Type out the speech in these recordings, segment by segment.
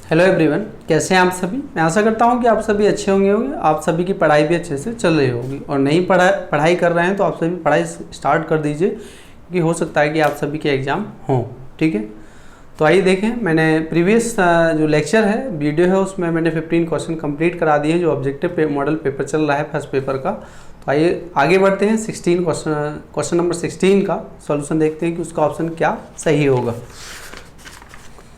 Hello everyone, कैसे हैं आप सभी। मैं आशा करता हूं कि आप सभी अच्छे होंगे। आप सभी की पढ़ाई भी अच्छे से चल रही होगी और नहीं पढ़ाई कर रहे हैं तो आप सभी पढ़ाई स्टार्ट कर दीजिए, क्योंकि हो सकता है कि आप सभी के एग्ज़ाम हों। ठीक है, तो आइए देखें। मैंने प्रीवियस जो लेक्चर है, वीडियो है, उसमें मैंने 15 क्वेश्चन कंप्लीट करा दिए हैं जो ऑब्जेक्टिव मॉडल पेपर चल रहा है फर्स्ट पेपर का। तो आइए आगे बढ़ते हैं। 16 क्वेश्चन नंबर 16 का सॉल्यूशन देखते हैं कि उसका ऑप्शन क्या सही होगा।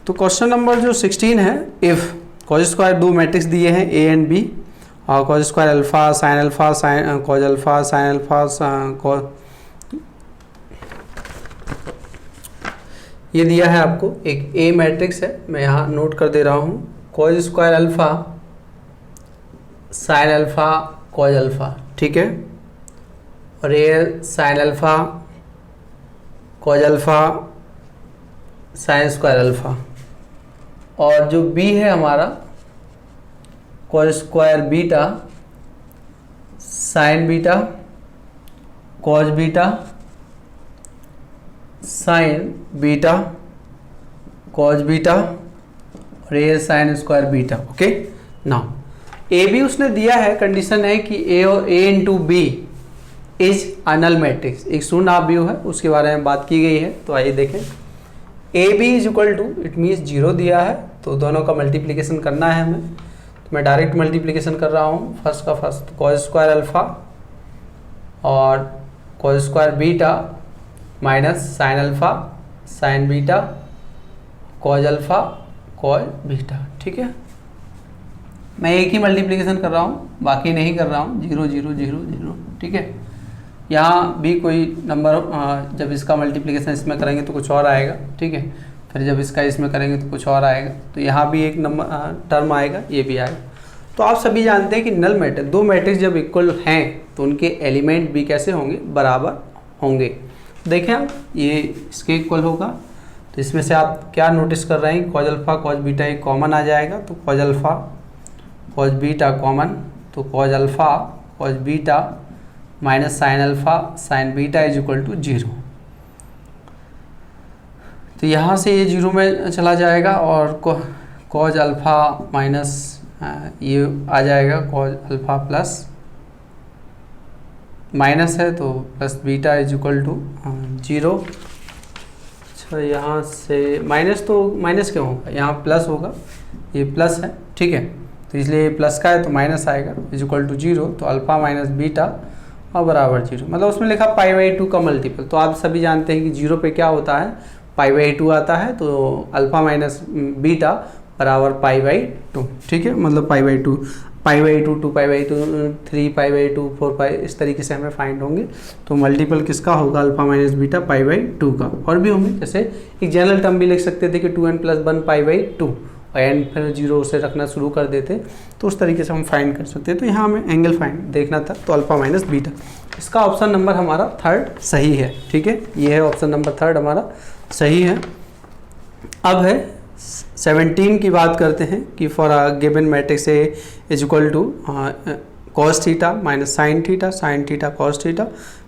तो क्वेश्चन नंबर जो 16 है, इफ़ कॉज स्क्वायर दो मैट्रिक्स दिए हैं ए एंड बी, और cause square alpha sign cause alpha sine alpha ये दिया है आपको। एक ए मैट्रिक्स है, मैं यहाँ नोट कर दे रहा हूँ। Cos square alpha sine alpha cos alpha, ठीक है, और ये sine alpha cos alpha sine square alpha, और जो b है हमारा cos square beta sine beta cos beta sine beta cos beta और ये sine square beta. Okay, now A B उसने दिया है, कंडीशन है कि ए और A into B is a null matrix, एक शून्य व्यू है, उसके बारे में बात की गई है। तो आइए देखें। A B is equal to, it means 0 दिया है, तो दोनों का मल्टीप्लिकेशन करना है हमें। तो मैं डायरेक्ट मल्टीप्लिकेशन कर रहा हूँ। फर्स्ट का फर्स्ट, कॉज स्क्वायर अल्फा और cause square beta minus sine alpha sine beta cause alpha cos beta. ठीक है, मैं एक ही मल्टीप्लिकेशन कर रहा हूँ, बाकी नहीं कर रहा हूँ। 0 0 0 0। ठीक है, यहाँ भी कोई नंबर जब इसका मल्टीप्लिकेशन इसमें करेंगे तो कुछ और आएगा। ठीक है, फिर जब इसका इसमें करेंगे तो कुछ और आएगा, तो यहाँ भी एक नंबर टर्म आएगा, ये भी आएगा। तो आप सभी जानते हैं कि नल मैट्रिक्स, दो मैट्रिक्स जब इक्वल हैं तो उनके एलिमेंट भी कैसे होंगे, बराबर होंगे। देखें आप, ये इसके इक्वल होगा, तो इसमें से आप क्या नोटिस कर रहे हैं, कॉज अल्फा कॉज बीटा एक कॉमन आ जाएगा, तो cos alpha cos beta common, तो cos alpha cos beta minus sine alpha sine beta is equal to 0। तो यहाँ से ये 0 में चला जाएगा और कॉज अल्फा माइनस ये आ जाएगा, कॉज अल्फा प्लस माइनस है तो plus beta is equal to 0। अच्छा, यहाँ से माइनस, तो माइनस क्यों होगा, यहाँ प्लस होगा, ये प्लस है। ठीक है, तो इसलिए प्लस का है तो माइनस आएगा, इज इक्वल टू 0। तो अल्फा माइनस बीटा और बराबर 0, मतलब उसमें लिखा π/2 का मल्टीपल। तो आप सभी जानते हैं कि 0 पे क्या होता है, π/2 आता है, तो अल्फा माइनस बीटा बराबर π/2। ठीक है, मतलब π/2 2 2π/2 3π/2 4π, इस तरीके से हमें फाइंड होंगे। तो मल्टीपल किसका होगा, अल्फा माइनस बीटा π/2 का। और भी होंगे, जैसे एक जनरल टर्म भी लिख सकते थे कि 2n + 1 π/2, और एन फिर 0 से रखना शुरू कर देते, तो उस तरीके से हम फाइंड कर सकते हैं। तो यहाँ हमें एंगल फाइंड देखना था, तो अल्फा माइनस बीटा, इसका ऑप्शन नंबर हमारा 3 सही है। ठीक है, ये है ऑप्शन नंबर 3 हमारा सही है। अब है 17 की बात करते हैं कि for a given matrix A is equal to cos theta minus sine theta cos theta,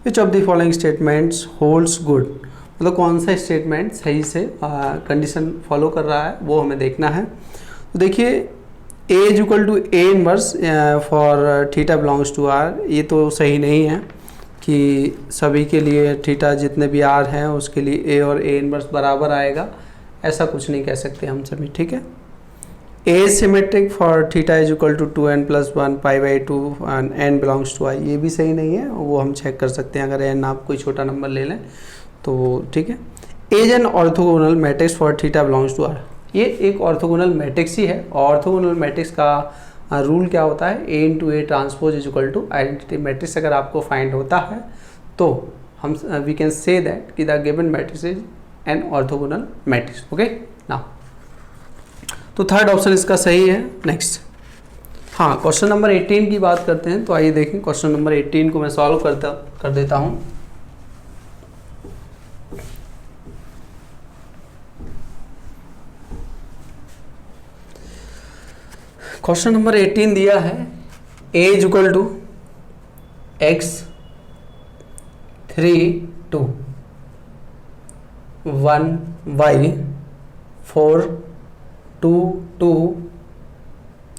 which of the following statements holds good, मतलब कौन सा स्टेटमेंट सही से कंडीशन फॉलो कर रहा है वो हमें देखना है। तो देखिए, A is equal to A inverse for theta belongs to R, ये तो सही नहीं है कि सभी के लिए थीटा जितने भी आर हैं उसके लिए ए और ए इनवर्स बराबर आएगा, ऐसा कुछ नहीं कह सकते हम सभी। ठीक है, A symmetric for theta is equal to 2n + 1 π/2 and n belongs to I, ये भी सही नहीं है, वो हम चेक कर सकते हैं अगर n आप कोई छोटा नंबर ले लें तो। ठीक है, as an orthogonal matrix for theta belongs to R, ये एक ऑर्थोगोनल मैट्रिक्स ही है। ऑर्थोगोनल मैट्रिक्स का रूल क्या होता है, A into A transpose is equal to identity matrix. अगर आपको फाइंड होता है तो हम वी कैन से दैट कि the given matrix is an orthogonal matrix. Okay, now तो 3rd ऑप्शन इसका सही है। नेक्स्ट, हाँ, क्वेश्चन नंबर 18 की बात करते हैं। तो आइए देखें, क्वेश्चन नंबर 18 को मैं सॉल्व कर देता हूँ। क्वेश्चन नंबर 18 दिया है, a is equal to x 3 2 1 y 4 to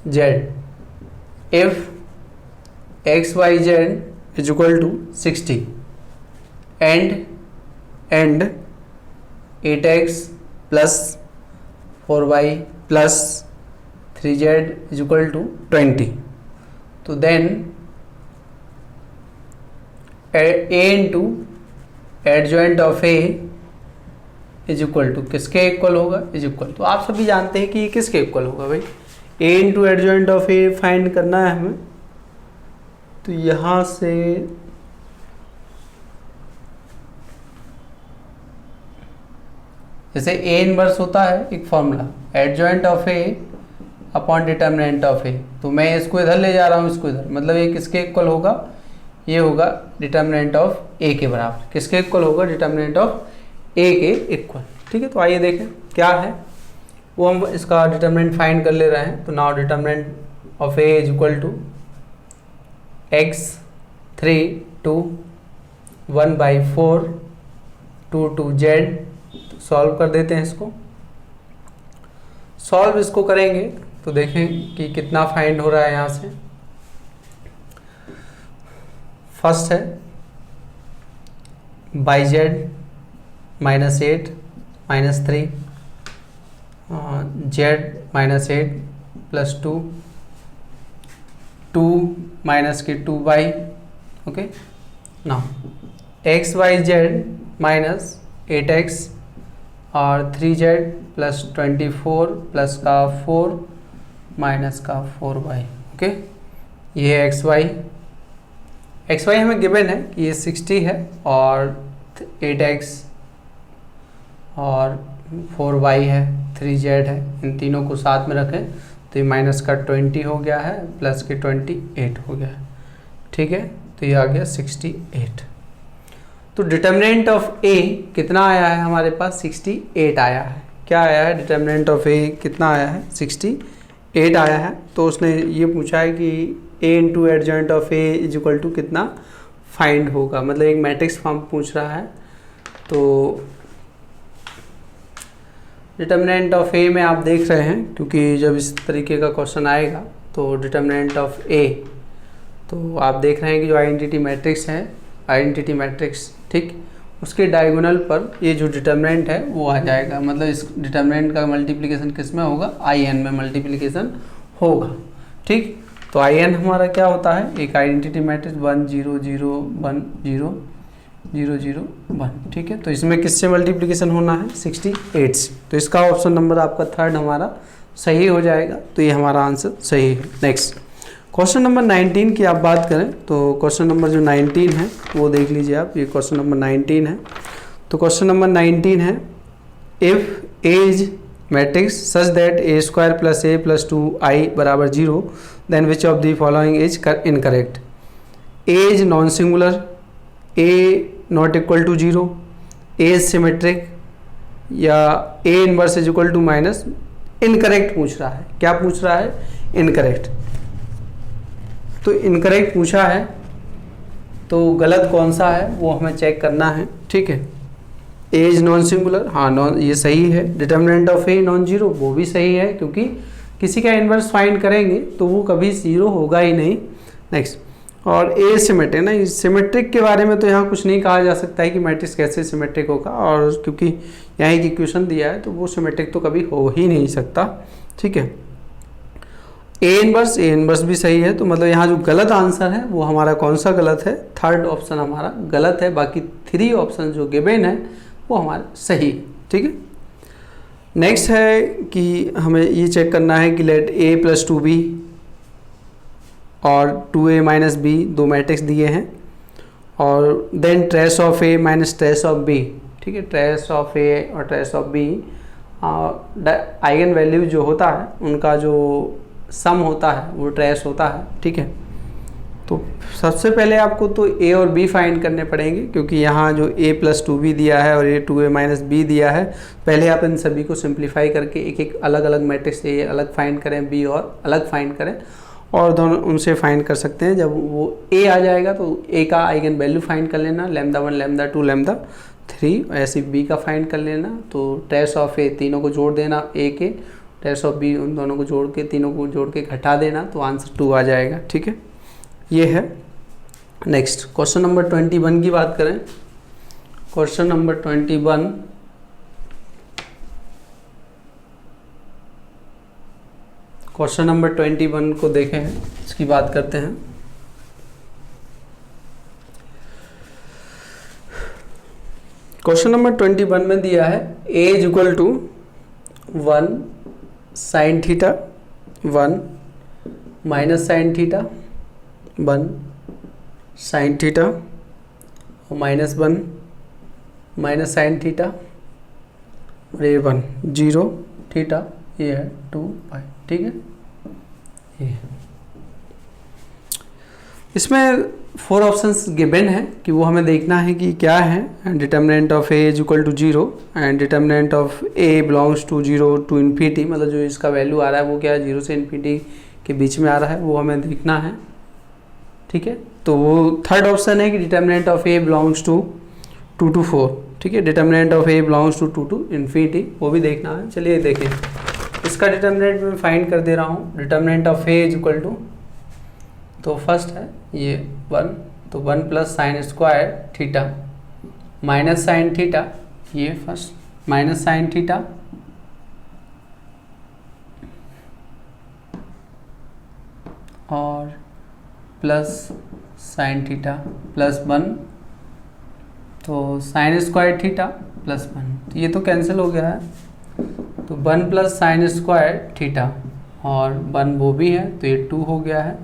z if x y z is equal to 60 and 8x plus 4y plus 3z is equal to 20, तो then a into adjoint of A is equal to किसके equal होगा, is equal तो आप सभी जानते हैं कि ये किसके इक्वल होगा भाई, A into adjoint of A find करना है हमें। तो यहाँ से जैसे ए इनवर्स होता है एक formula adjoint of A upon determinant of A, तो मैं इसको इधर ले जा रहा हूँ, इसको इधर, मतलब ये किसके इक्वल होगा, ये होगा डिटर्मिनेंट ऑफ ए के बराबर। किसके इक्वल होगा, डिटर्मिनेंट ऑफ ए के इक्वल। ठीक है, तो आइए देखें क्या है वो, हम इसका डिटर्मिनेंट फाइंड कर ले रहे हैं। तो now determinant of A is equal to x 3 to 1/4 to z। Solve कर देते हैं इसको। सॉल्व इसको करेंगे तो देखें कि कितना फाइंड हो रहा है। यहाँ से फर्स्ट है बाई जेड -8 -3 जेड -8 + 2 2 माइनस के 2y। Okay, now x y z -8x और 3z + 24 प्लस का 4 माइनस का 4y। ओके, ये है एक्स वाई हमें गिवन है कि ये 60 है और 8x और 4y है, 3z है। इन तीनों को साथ में रखें तो ये माइनस का 20 हो गया है, प्लस के 28 हो गया है। ठीक है, तो ये आ गया 68। तो डिटर्मिनेंट ऑफ ए कितना आया है हमारे पास, 68 आया है। क्या आया है, डिटर्मिनेंट ऑफ ए कितना आया है, 68 आया है। तो उसने ये पूछा है कि A into adjoint of A is equal to कितना फाइंड होगा, मतलब एक मैट्रिक्स फॉर्म पूछ रहा है। तो डिटर्मिनेंट ऑफ ए में आप देख रहे हैं, क्योंकि जब इस तरीके का क्वेश्चन आएगा तो डिटर्मिनेंट ऑफ ए, तो आप देख रहे हैं कि जो आइडेंटिटी मैट्रिक्स है, आइडेंटिटी मैट्रिक्स, ठीक, उसके डायगोनल पर ये जो डिटर्मिनेंट है वो आ जाएगा। मतलब इस डिटर्मिनेंट का मल्टीप्लिकेशन किस में होगा, आई एन में मल्टीप्लिकेशन होगा। ठीक, तो आई एन हमारा क्या होता है, एक आइडेंटिटी मैट्रिक्स 1 0 0 1 0 0 0 1। ठीक है, तो इसमें किससे मल्टीप्लिकेशन होना है, 68 से। तो इसका ऑप्शन नंबर आपका थर्ड हमारा सही हो जाएगा। तो ये हमारा आंसर सही है। नेक्स्ट क्वेश्चन नंबर 19 की आप बात करें तो क्वेश्चन नंबर जो 19 है वो देख लीजिए आप। ये क्वेश्चन नंबर 19 है। तो क्वेश्चन नंबर 19 है, if A is matrix such that a² + a + 2i = 0 then which of the following is incorrect. A is non singular, A not equal to 0, A is symmetric, या A inverse is equal to minus. Incorrect पूछ रहा है, क्या पूछ रहा है, incorrect. तो incorrect पूछा है तो गलत कौन सा है वो हमें चेक करना है। ठीक है, ए इज नॉन सिंगुलर, हाँ नॉन, ये सही है। Determinant of a non zero, वो भी सही है, क्योंकि किसी का इनवर्स फाइंड करेंगे तो वो कभी जीरो होगा ही नहीं। नेक्स्ट, और ए सिमेट्रिक ना, सिमेट्रिक के बारे में तो यहाँ कुछ नहीं कहा जा सकता है कि मैट्रिक्स कैसे सिमेट्रिक होगा, और क्योंकि यहाँ एक इक्वेशन दिया है तो वो सिमेट्रिक तो कभी हो ही नहीं सकता। ठीक है, ए इनवर्स भी सही है। तो मतलब यहाँ जो गलत आंसर है वो हमारा कौन सा गलत है, थर्ड ऑप्शन हमारा गलत है। बाकी 3 ऑप्शन जो गिवन है वो हमारा सही है। ठीक है, नेक्स्ट है कि हमें ये चेक करना है कि लेट a + 2b और 2a - b दो मैट्रिक्स दिए हैं, और then trace of a - trace of b। ठीक है, ट्रेस ऑफ a और trace of b eigen value जो होता है उनका जो सम होता है वो ट्रेस होता है। ठीक है, तो सबसे पहले आपको तो a और b फाइंड करने पड़ेंगे, क्योंकि यहाँ जो a + 2b दिया है और ये 2a - b दिया है। पहले आप इन सभी को सिंप्लीफाई करके एक एक अलग अलग मैट्रिक्स से a अलग फाइंड करें, b और अलग फाइंड करें, और दोनों उनसे फाइंड कर सकते हैं। जब वो a आ जाएगा तो a का आइगन वैल्यू फाइंड कर लेना, λ1 λ2 λ3, ऐसे b का फाइंड कर लेना। तो ट्रेस ऑफ a तीनों को जोड़ देना a के, डैश ऑफ बी, उन दोनों को जोड़ के, तीनों को जोड़ के घटा देना तो आंसर 2 आ जाएगा। ठीक है, ये है। नेक्स्ट क्वेश्चन नंबर 21 की बात करें। क्वेश्चन नंबर 21, क्वेश्चन नंबर 21 को देखें, इसकी बात करते हैं। क्वेश्चन नंबर 21 में दिया है a is equal to 1 sine theta, 1 minus sine theta, 1 sine theta और -1 माइनस साइन थीटा और ये 1 0 थीटा, ये है 2 पाई। ठीक है, ये इसमें 4 ऑप्शंस गिवन है कि वो हमें देखना है कि क्या है। Determinant of a is equal to 0 and determinant of a belongs to 0 to infinity, मतलब जो इसका वैल्यू आ रहा है वो क्या है, 0 से इन्फिनिटी के बीच में आ रहा है, वो हमें देखना है। ठीक है, तो वो थर्ड ऑप्शन है कि determinant of a belongs to 2 to 4। ठीक है, determinant of a belongs to 2 to infinity, वो भी देखना है। चलिए देखें, इसका डिटर्मिनेंट मैं फाइंड कर दे रहा हूँ। Determinant of a is equal to, तो फर्स्ट है ये 1, तो 1 plus sine square theta minus sine theta, ये फर्स्ट माइनस साइन थीटा और प्लस साइन थीटा प्लस 1, तो साइन स्क्वायर थीटा प्लस 1, तो ये तो कैंसिल हो गया है, तो 1 प्लस साइन स्क्वायर थीटा और 1 वो भी है, तो ये 2 हो गया है।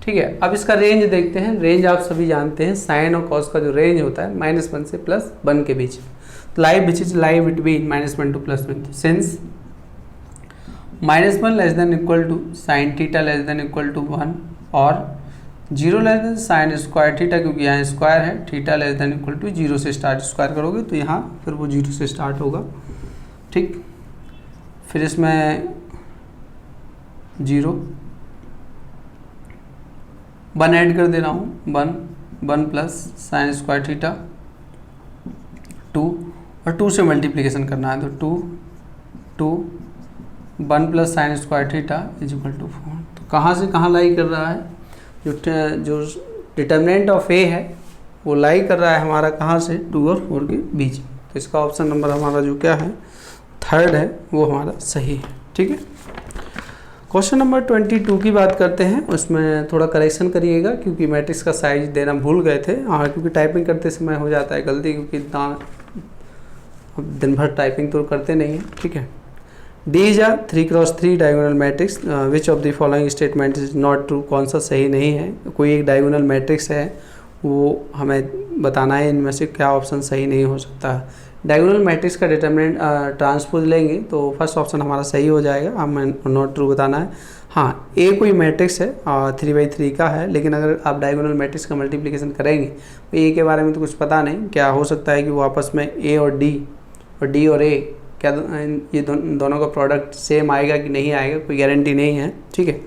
ठीक है, अब इसका रेंज देखते हैं। रेंज आप सभी जानते हैं, साइन और कॉस का जो रेंज होता है -1 से +1 के बीच, तो live which is live between -1 to +1। Since -1 less than equal to sine theta less than equal to 1 और 0 less than sine square theta, क्योंकि यहाँ स्क्वायर है, theta less than equal to 0 से स्टार्ट, स्क्वायर करोगे तो यहाँ फिर वो 0 से स्टार्ट होगा। ठीक, फिर इसमें 0 1 ऐड कर दे रहा हूँ, 1 प्लस साइन स्क्वायर थीटा 2 और 2 से मल्टीप्लिकेशन करना है, तो 2 1 plus sine square theta is equal to 4। तो कहाँ से कहाँ लाई कर रहा है, जो डिटर्मिनेंट ऑफ a है वो लाई कर रहा है हमारा कहाँ से, 2 और 4 के बीच। तो इसका ऑप्शन नंबर हमारा जो क्या है, थर्ड है, वो हमारा सही है। ठीक है, क्वेश्चन नंबर 22 की बात करते हैं। उसमें थोड़ा करेक्शन करिएगा क्योंकि मैट्रिक्स का साइज देना भूल गए थे। हाँ, क्योंकि टाइपिंग करते समय हो जाता है गलती, क्योंकि इतना दिन भर टाइपिंग तो करते नहीं है। ठीक है, D is a 3x3 diagonal matrix, which of the following statement is not true, कौन सा सही नहीं है। कोई एक डायगोनल मैट्रिक्स है, वो हमें बताना है इनमें से क्या ऑप्शन सही नहीं हो सकता। डायगोनल मैट्रिक्स का डिटर्मिनेंट ट्रांसपोज लेंगे तो फर्स्ट ऑप्शन हमारा सही हो जाएगा, हमें नॉट ट्रू बताना है। हाँ, ए कोई मैट्रिक्स है 3/3 का है, लेकिन अगर आप डायगोनल मैट्रिक्स का मल्टीप्लिकेशन करेंगे तो ए के बारे में तो कुछ पता नहीं, क्या हो सकता है कि वो आपस में ए और डी और ए क्या ये दोनों का प्रोडक्ट सेम आएगा कि नहीं आएगा, कोई गारंटी नहीं है। ठीक है,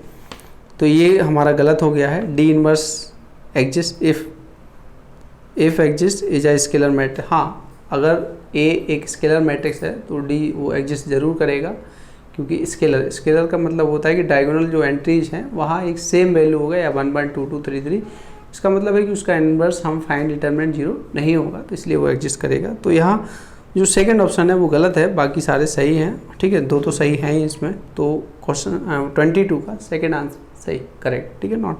तो ये हमारा गलत हो गया है। D inverse exist if exist is a scalar matrix. हाँ, अगर ए एक स्केलर मैट्रिक्स है तो डी वो एग्जिस्ट जरूर करेगा, क्योंकि स्केलर का मतलब होता है कि डायगोनल जो एंट्रीज हैं वहाँ एक सेम वैल्यू होगा, या 1/2-2-3-3। इसका मतलब है कि उसका इनवर्स हम फाइंड डिटरमिनेंट 0 नहीं होगा, तो इसलिए वो एग्जिस्ट करेगा। तो यहाँ जो सेकंड ऑप्शन है वो गलत है, बाकी सारे सही हैं। ठीक है, 2 तो सही हैं ही इसमें, तो क्वेश्चन 22 का सेकंड आंसर सही, करेक्ट। ठीक है, नॉट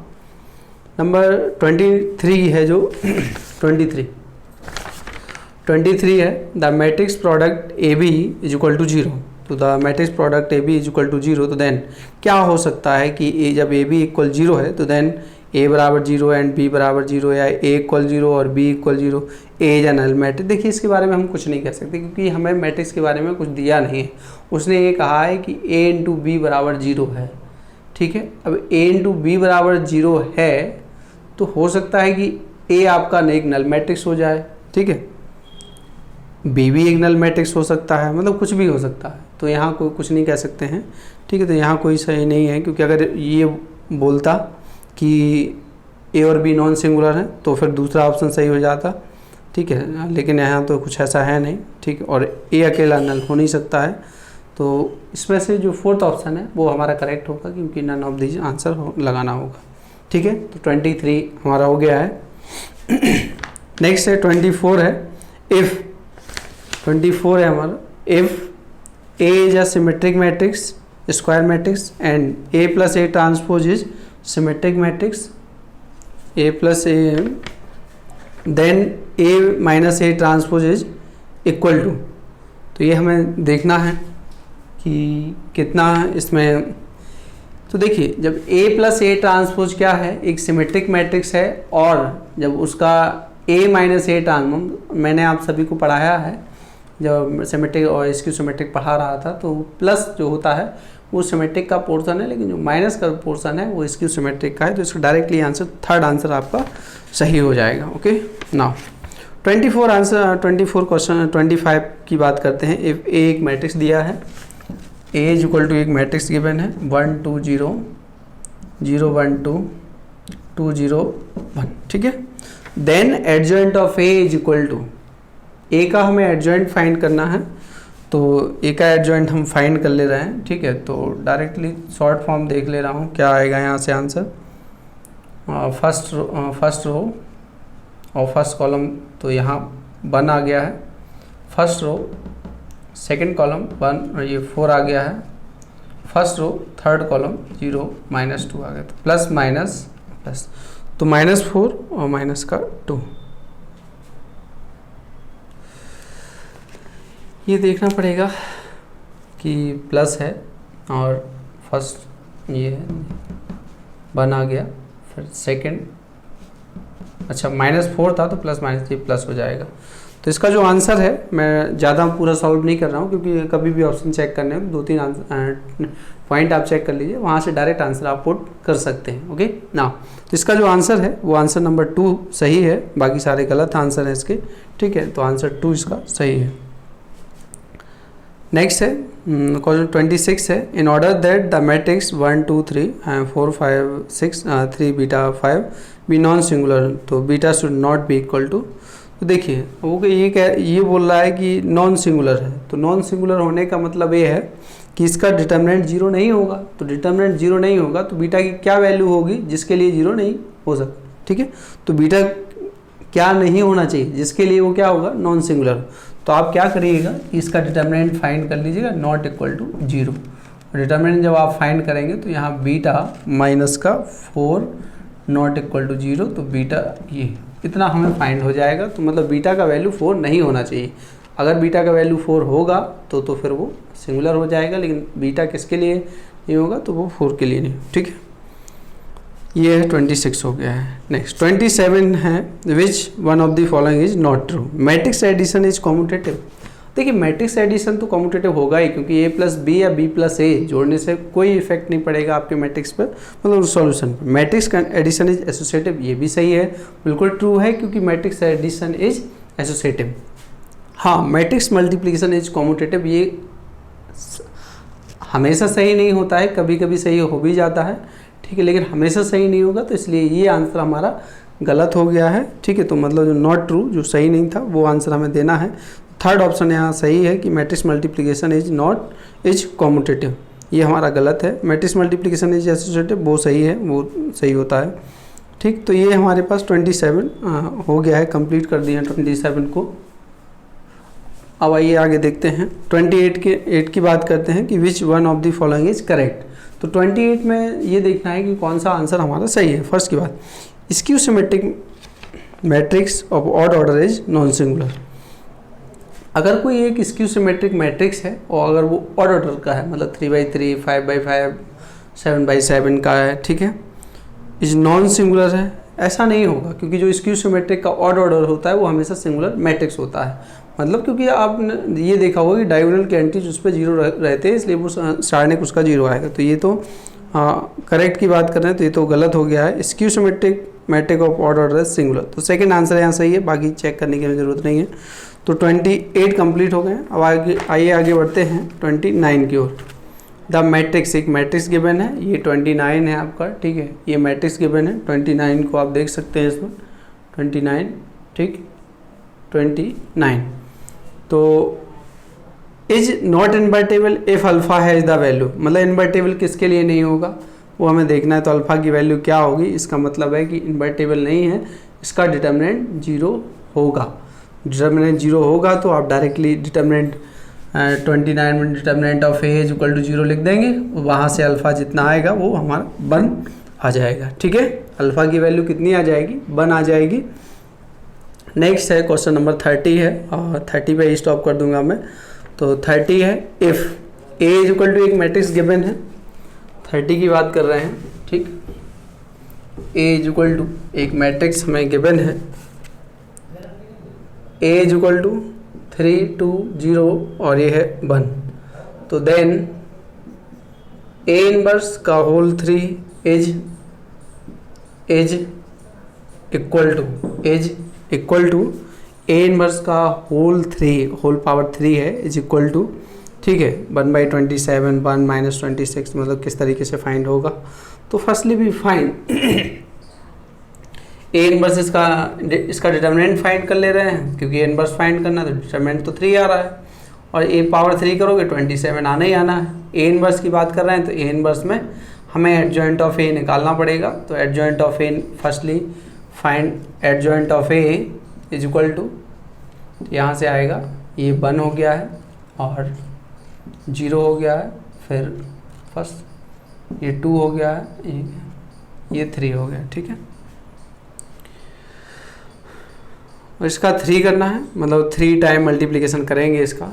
नंबर 23 है जो 23 है the matrix product A B is equal to 0। तो the matrix product A B is equal to 0, तो देन क्या हो सकता है कि ए जब ए बी इक्वल 0 है तो देन ए बराबर 0 एंड बी बराबर 0, या ए इक्वल 0 और B equal 0, A is a null matrix. देखिए, इसके बारे में हम कुछ नहीं कह सकते क्योंकि हमें मैट्रिक्स के बारे में कुछ दिया नहीं है। उसने ये कहा है कि a इंटू बी बराबर 0 है। ठीक है, अब a इंटू बी बराबर 0 है तो हो सकता है कि a आपका एक नल मैट्रिक्स हो जाए। ठीक है, बी भी एक नल मैट्रिक्स हो सकता है, मतलब कुछ भी हो सकता है, तो यहाँ कोई कुछ नहीं कह सकते हैं। ठीक है, तो यहाँ कोई सही नहीं है, क्योंकि अगर ये बोलता कि ए और बी नॉन सिंगुलर है तो फिर दूसरा ऑप्शन सही हो जाता। ठीक है, लेकिन यहाँ तो कुछ ऐसा है नहीं। ठीक है, और ए अकेला नल हो नहीं सकता है, तो इसमें से जो फोर्थ ऑप्शन है वो हमारा करेक्ट होगा, क्योंकि नन ऑफ दीज आंसर लगाना होगा। ठीक है, तो 23 हमारा हो गया है। नेक्स्ट है 24 है। इफ़ 24 है हमारा, if A is a symmetric matrix, square matrix, and A plus A transpose is symmetric matrix, A plus A, then A minus A transpose is equal to. तो ये हमें देखना है कि कितना इसमें। तो देखिए, जब A प्लस A ट्रांसपोज क्या है, एक सिमेट्रिक मैट्रिक्स है, और जब उसका A माइनस A ट्रांसपोज, मैंने आप सभी को पढ़ाया है जब सिमेट्रिक और स्क्यू सिमेट्रिक पढ़ा रहा था, तो प्लस जो होता है वो सिमेट्रिक का पोर्शन है, लेकिन जो माइनस का पोर्शन है वो स्क्यू सिमेट्रिक का है। तो इसका डायरेक्टली आंसर, थर्ड आंसर आपका सही हो जाएगा। ओके, नाउ 24 आंसर, 24 क्वेश्चन 25 की बात करते हैं। इफ A एक मैट्रिक्स दिया है, A इज इक्वल टू एक मैट्रिक्स गिवन है 1 2 0 0 1 2 2 0 1, ठीक है। Then adjoint of A is equal to, A का हमें एडजॉइंट फाइंड करना है, तो A का एडजॉइंट हम फाइंड कर ले रहे हैं। ठीक है, तो डायरेक्टली शॉर्ट फॉर्म देख ले रहा हूँ क्या आएगा यहाँ से आंसर। फर्स्ट रो और फर्स्ट कॉलम, तो यहाँ 1 आ गया है। फर्स्ट रो, सेकंड कॉलम 1, ये 4 आ गया है। फर्स्ट रो, थर्ड कॉलम 0 -2 आ गया, तो प्लस माइनस प्लस, तो -4 और माइनस का 2। ये देखना पड़ेगा कि प्लस है, और फर्स्ट ये 1 आ गया, फिर सेकंड, अच्छा -4 था तो प्लस माइनस, ये प्लस हो जाएगा। तो इसका जो आंसर है, मैं ज़्यादा पूरा सॉल्व नहीं कर रहा हूँ, क्योंकि कभी भी ऑप्शन चेक करने में 2-3 पॉइंट आप चेक कर लीजिए, वहाँ से डायरेक्ट आंसर आप पुट कर सकते हैं। ओके ना, तो इसका जो आंसर है वो आंसर नंबर 2 सही है, बाकी सारे गलत आंसर हैं इसके। ठीक है, तो आंसर 2 इसका सही है। नेक्स्ट है क्वेश्चन 26 है। In order that the matrix 1 2 3 4 5 6 3 beta 5 be non singular, तो beta should not be equal to. तो देखिए, वो ये बोल रहा है कि नॉन सिंगुलर है, तो नॉन सिंगुलर होने का मतलब ये है कि इसका डिटर्मिनेंट 0 नहीं होगा। तो डिटर्मिनेंट 0 नहीं होगा तो बीटा की क्या वैल्यू होगी जिसके लिए 0 नहीं हो सकता। ठीक है, तो बीटा क्या नहीं होना चाहिए जिसके लिए वो क्या होगा, नॉन सिंगुलर। तो आप क्या करिएगा, इसका डिटर्मिनेंट फाइंड कर लीजिएगा, नॉट इक्वल टू 0। डिटर्मिनेंट जब आप फाइंड करेंगे तो यहाँ बीटा माइनस का 4 नॉट इक्वल टू 0, तो बीटा ये इतना हमें फाइंड हो जाएगा। तो मतलब बीटा का वैल्यू 4 नहीं होना चाहिए। अगर बीटा का वैल्यू 4 होगा तो फिर वो सिंगुलर हो जाएगा, लेकिन बीटा किसके लिए नहीं होगा, तो वो 4 के लिए नहीं। ठीक है, ये है 26 हो गया है। नेक्स्ट 27 है। Which one of the following is not true, matrix addition is commutative. देखिए, मैट्रिक्स एडिशन तो कॉम्यूटेटिव होगा ही, क्योंकि A प्लस बी या B प्लस A जोड़ने से कोई इफेक्ट नहीं पड़ेगा आपके मैट्रिक्स पर, मतलब सॉल्यूशन पर। मैट्रिक्स एडिशन इज एसोसिएटिव, ये भी सही है, बिल्कुल ट्रू है, क्योंकि मैट्रिक्स एडिशन इज एसोसिएटिव। हाँ, मैट्रिक्स मल्टीप्लिकेशन इज कॉम्यूटेटिव, ये हमेशा सही नहीं होता है, कभी कभी सही हो भी जाता है। ठीक है, लेकिन हमेशा सही नहीं होगा, तो इसलिए ये आंसर हमारा गलत हो गया है। ठीक है, तो मतलब जो नॉट ट्रू, जो सही नहीं था, वो आंसर हमें देना है। थर्ड ऑप्शन यहाँ सही है कि मैट्रिक्स मल्टीप्लिकेशन इज कॉम्यूटेटिव, ये हमारा गलत है। मैट्रिक्स मल्टीप्लिकेशन इज एसोसिएटिव, वो सही है, वो सही होता है। ठीक, तो ये हमारे पास 27 हो गया है, कंप्लीट कर दिया 27 को। अब आइए आगे देखते हैं 28 की बात करते हैं कि विच one of the following is correct. तो 28 में ये देखना है कि कौन सा आंसर हमारा सही है। फर्स्ट की बात, skew symmetric matrix of odd order is non singular. अगर कोई एक स्क्यू सिमेट्रिक मैट्रिक्स है और अगर वो ऑड ऑर्डर का है, मतलब 3×3 5×5 7×7 का है, ठीक है, इज नॉन सिंगुलर है, ऐसा नहीं होगा, क्योंकि जो स्क्यू सिमेट्रिक का ऑड ऑर्डर होता है वो हमेशा सिंगुलर मैट्रिक्स होता है। मतलब क्योंकि आपने ये देखा होगा कि डायगोनल के एंट्रीज उस पर 0 रहते हैं, इसलिए वो सारणिक उसका 0 आएगा। तो ये तो करेक्ट की बात कर रहे हैं, तो ये तो गलत हो गया है। Skew symmetric matric of odd order is singular, तो सेकंड आंसर यहाँ सही है, बाकी चेक करने की ज़रूरत नहीं है। तो 28 कंप्लीट हो गए। अब आगे बढ़ते हैं 29 की ओर। द मैट्रिक्स, एक मैट्रिक्स गिवन है, ये 29 है आपका। ठीक है, ये मैट्रिक्स गिवन है 29 को आप देख सकते हैं इसमें 29। ठीक, 29। तो is not invertible if alpha has the value, मतलब इन्वर्टेबल किसके लिए नहीं होगा वो हमें देखना है। तो अल्फा की वैल्यू क्या होगी, इसका मतलब है कि इन्वर्टेबल नहीं है, इसका डिटर्मिनेंट 0 होगा। डिटर्मिनेंट 0 होगा तो आप डायरेक्टली डिटर्मिनेंट 29 में determinant of A is equal to 0 लिख देंगे, वहाँ से अल्फ़ा जितना आएगा वो हमारा 1 आ जाएगा। ठीक है, अल्फ़ा की वैल्यू कितनी आ जाएगी, 1 आ जाएगी। नेक्स्ट है क्वेश्चन नंबर 30 है, और 30 पे स्टॉप कर दूंगा मैं। तो 30 है, if A is equal to एक मैट्रिक्स गिवन है, 30 की बात कर रहे हैं। ठीक, ए इज इक्वल टू एक मैट्रिक्स हमें गिवन है, ए इज इक्वल टू 3 2 0 और ये है 1, तो देन ए इनवर्स का whole 3 is equal to A inverse का होल 3 होल पावर 3 है इज इक्वल टू, ठीक है, 1/27 1 - 26, मतलब किस तरीके से फाइंड होगा। तो फर्स्टली भी फाइंड ए इनवर्स इसका डिटर्मिनेंट फाइंड कर ले रहे हैं, क्योंकि ए इनवर्स फाइंड करना है तो डिटर्मिनेंट तो 3 आ रहा है, और ए पावर 3 करोगे 27 आना ही आना है। ए इनवर्स की बात कर रहे हैं तो ए इनवर्स में हमें एडजॉइंट ऑफ ए निकालना पड़ेगा। तो adjoint of A, firstly find adjoint of A is equal to, यहाँ से आएगा ये 1 हो गया है और 0 हो गया है, फिर फर्स्ट ये 2 हो गया है, ये 3 हो गया। ठीक है, और इसका 3 करना है, मतलब 3 टाइम मल्टीप्लिकेशन करेंगे इसका,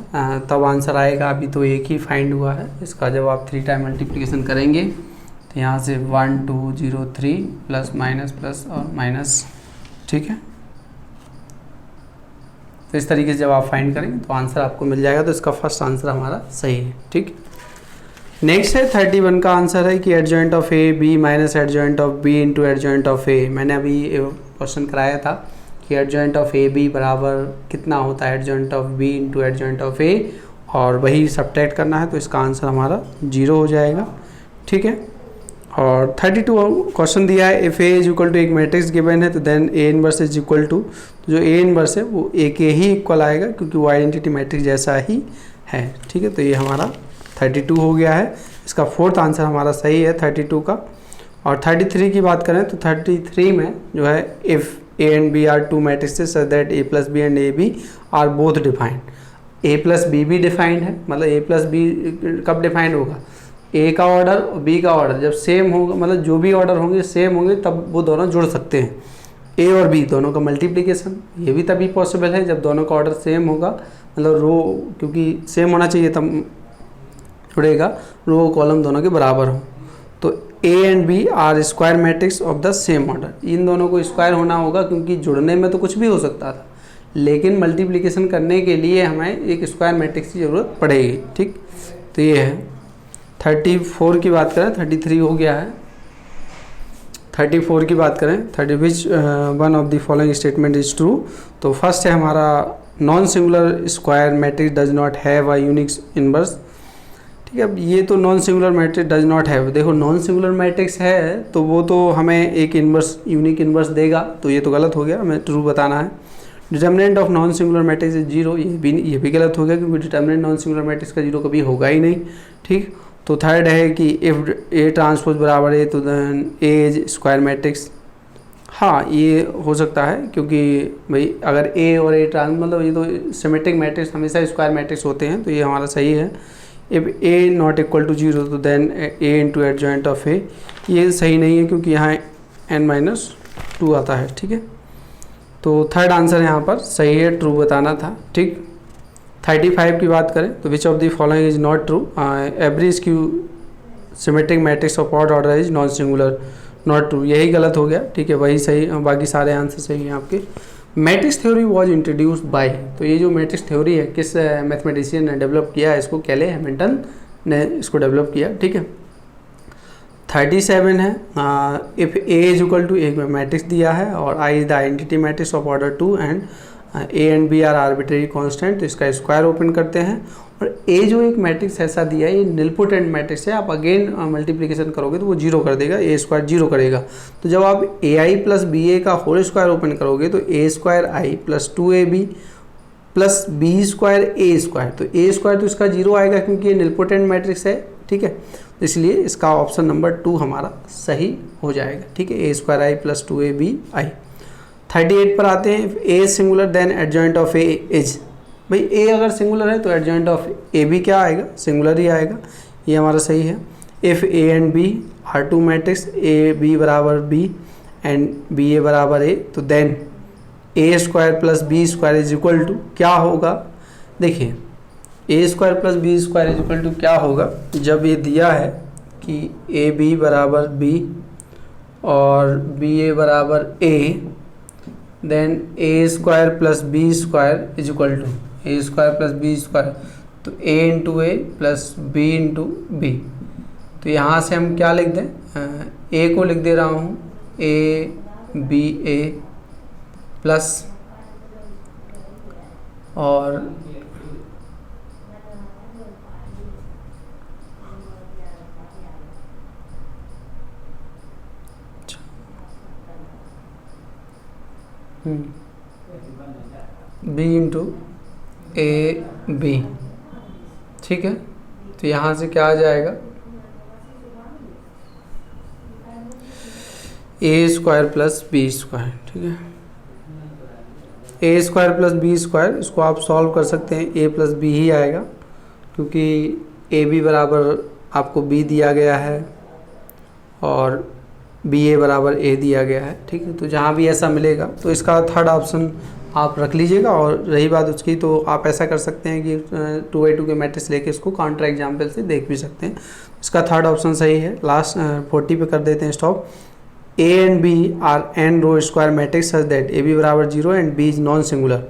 तब आंसर आएगा। अभी तो एक ही फाइंड हुआ है, इसका जब आप 3 टाइम मल्टीप्लिकेशन करेंगे तो यहाँ से 1 2 0 3 प्लस माइनस प्लस और माइनस। ठीक है, तो इस तरीके से जब आप फाइंड करेंगे तो आंसर आपको मिल जाएगा। तो इसका फर्स्ट आंसर हमारा सही है। ठीक, नेक्स्ट है 31 का आंसर है कि adjoint of A B minus adjoint of B into adjoint of A. मैंने अभी क्वेश्चन कराया था कि एडजॉइंट ऑफ ए बी बराबर कितना होता है adjoint of B into adjoint of A, और वही सब्ट्रैक्ट करना है, तो इसका आंसर हमारा 0 हो जाएगा। ठीक है, और 32 क्वेश्चन दिया है, if A is equal to एक मैट्रिक्स गिवन है तो then A inverse is equal to, जो ए इनवर्स है वो ए के ही इक्वल आएगा, क्योंकि वो आइडेंटिटी मैट्रिक्स जैसा ही है। ठीक है, तो ये हमारा 32 हो गया है। इसका फोर्थ आंसर हमारा सही है 32 का। और 33 की बात करें तो 33 में जो है, if A and B are two matrices such that A plus B and AB are both defined। A plus B भी डिफाइंड है, मतलब A plus B कब डिफाइंड होगा, A का ऑर्डर और B का ऑर्डर जब सेम होगा, मतलब जो भी ऑर्डर होंगे सेम होंगे तब वो दोनों जुड़ सकते हैं। A और B दोनों का मल्टीप्लिकेशन ये भी तभी पॉसिबल है जब दोनों का ऑर्डर सेम होगा, मतलब रो क्योंकि सेम होना चाहिए तब जुड़ेगा, रो कॉलम दोनों के बराबर हो। तो A and B are square matrix of the same order, इन दोनों को स्क्वायर होना होगा, क्योंकि जुड़ने में तो कुछ भी हो सकता था, लेकिन मल्टीप्लिकेशन करने के लिए हमें एक स्क्वायर मैट्रिक्स की ज़रूरत पड़ेगी। ठीक, तो ये है 34 की बात करें, 33 हो गया है। 34 की बात करें, 30 विच one of the following statement is true. तो फर्स्ट है हमारा non singular square matrix does not have a unique inverse. ठीक है, अब ये तो non singular matrix does not have, देखो नॉन सिंगुलर मैट्रिक्स है तो वो तो हमें एक इन्वर्स यूनिक इन्वर्स देगा, तो ये तो गलत हो गया, हमें ट्रू बताना है। Determinant of non singular matrix is 0, ये भी गलत हो गया, क्योंकि डिटर्मिनेंट नॉन सिंगुलर मैट्रिक्स का 0 कभी होगा ही नहीं। ठीक, तो थर्ड है कि इफ़ ए ट्रांसपोज बराबर है तो then A is square matrix. हाँ, ये हो सकता है, क्योंकि भाई अगर ए और ए ट्रांस, मतलब ये तो सिमेट्रिक मैट्रिक्स हमेशा स्क्वायर मैट्रिक्स होते हैं, तो ये हमारा सही है। If A not equal to 0 तो then A into adjoint of A, ये सही नहीं है क्योंकि यहाँ n-2 आता है। ठीक है, तो थर्ड आंसर यहाँ पर सही है, ट्रू बताना था। ठीक, 35 की बात करें तो विच of the following is not true, every skew symmetric matrix of odd order is non singular, not true, यही गलत हो गया। ठीक है, वही सही, बाकी सारे आंसर सही हैं आपके। Matrix theory was introduced by, तो ये जो मैट्रिक्स थ्योरी है किस मैथमेटिशियन ने डेवलप किया है, इसको कैले हैमिल्टन ने इसको डेवलप किया। ठीक है, 37 है, if A is equal to, एक मैट्रिक्स दिया है और I is the identity matrix of order 2 and A and B are arbitrary constant, तो इसका स्क्वायर ओपन करते हैं। और ए जो एक मैट्रिक्स ऐसा दिया है, ये निलपोटेंट मैट्रिक्स है, आप अगेन मल्टीप्लिकेशन करोगे तो वो 0 कर देगा, ए स्क्वायर 0 करेगा। तो जब आप ए आई प्लस बी ए का होल स्क्वायर ओपन करोगे तो A square I plus 2ab plus B square A square, तो ए स्क्वायर तो इसका 0 आएगा क्योंकि ये निलपोटेंट मैट्रिक्स है, ठीक है। तो इसलिए इसका ऑप्शन नंबर 2 हमारा सही हो जाएगा, ठीक है। ए स्क्वायर आई प्लस 2ab आई। 38 पर आते हैं। A singular then adjoint of A is, भाई ए अगर सिंगुलर है तो एडजॉइंट ऑफ ए भी क्या आएगा, सिंगुलर ही आएगा, ये हमारा सही है। If A and B are two matrix, A B बराबर बी एंड बी ए बराबर ए, तो then A square plus B square is equal to क्या होगा, देखिए A square plus B square is equal to क्या होगा, जब ये दिया है कि ए बी बराबर बी और बी ए बराबर A, then A square plus B square is equal to A square plus B square, तो ए इंटू ए प्लस बी इंटू बी। तो यहाँ से हम क्या लिख दें, ए को लिख दे रहा हूँ ए बी ए प्लस और बी इंटू ए बी, ठीक है। तो यहाँ से क्या आ जाएगा, ए स्क्वायर प्लस बी स्क्वायर, ठीक है। ए स्क्वायर प्लस बी स्क्वायर, इसको आप सॉल्व कर सकते हैं, ए प्लस बी ही आएगा क्योंकि ए बी बराबर आपको बी दिया गया है और बी ए बराबर ए दिया गया है, ठीक है। तो जहाँ भी ऐसा मिलेगा तो इसका थर्ड ऑप्शन आप रख लीजिएगा। और रही बात उसकी, तो आप ऐसा कर सकते हैं कि 2x2 के मैट्रिक्स लेके इसको काउंटर एग्जाम्पल से देख भी सकते हैं। इसका थर्ड ऑप्शन सही है। लास्ट 40 पे कर देते हैं stop. A and B are n row square matrix such that A B बराबर 0 and B is non singular.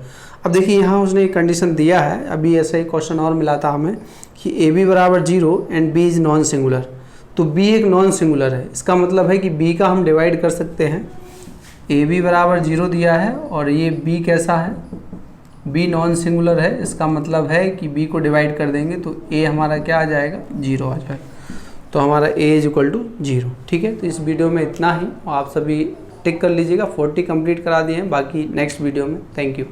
अब देखिए यहाँ उसने एक कंडीशन दिया है, अभी ऐसा ही क्वेश्चन और मिला था हमें कि ए बी बराबर 0 and B is non singular, तो बी एक नॉन सिंगुलर है। इसका मतलब है कि बी का हम डिवाइड कर सकते हैं, ए बी बराबर 0 दिया है और ये बी कैसा है, बी नॉन सिंगुलर है। इसका मतलब है कि बी को डिवाइड कर देंगे तो ए हमारा क्या आ जाएगा, 0 आ जाएगा। तो हमारा ए इज इक्वल टू 0, ठीक है। तो इस वीडियो में इतना ही, आप सभी टिक कर लीजिएगा। 40 कंप्लीट करा दिए हैं, बाकी नेक्स्ट वीडियो में। Thank you.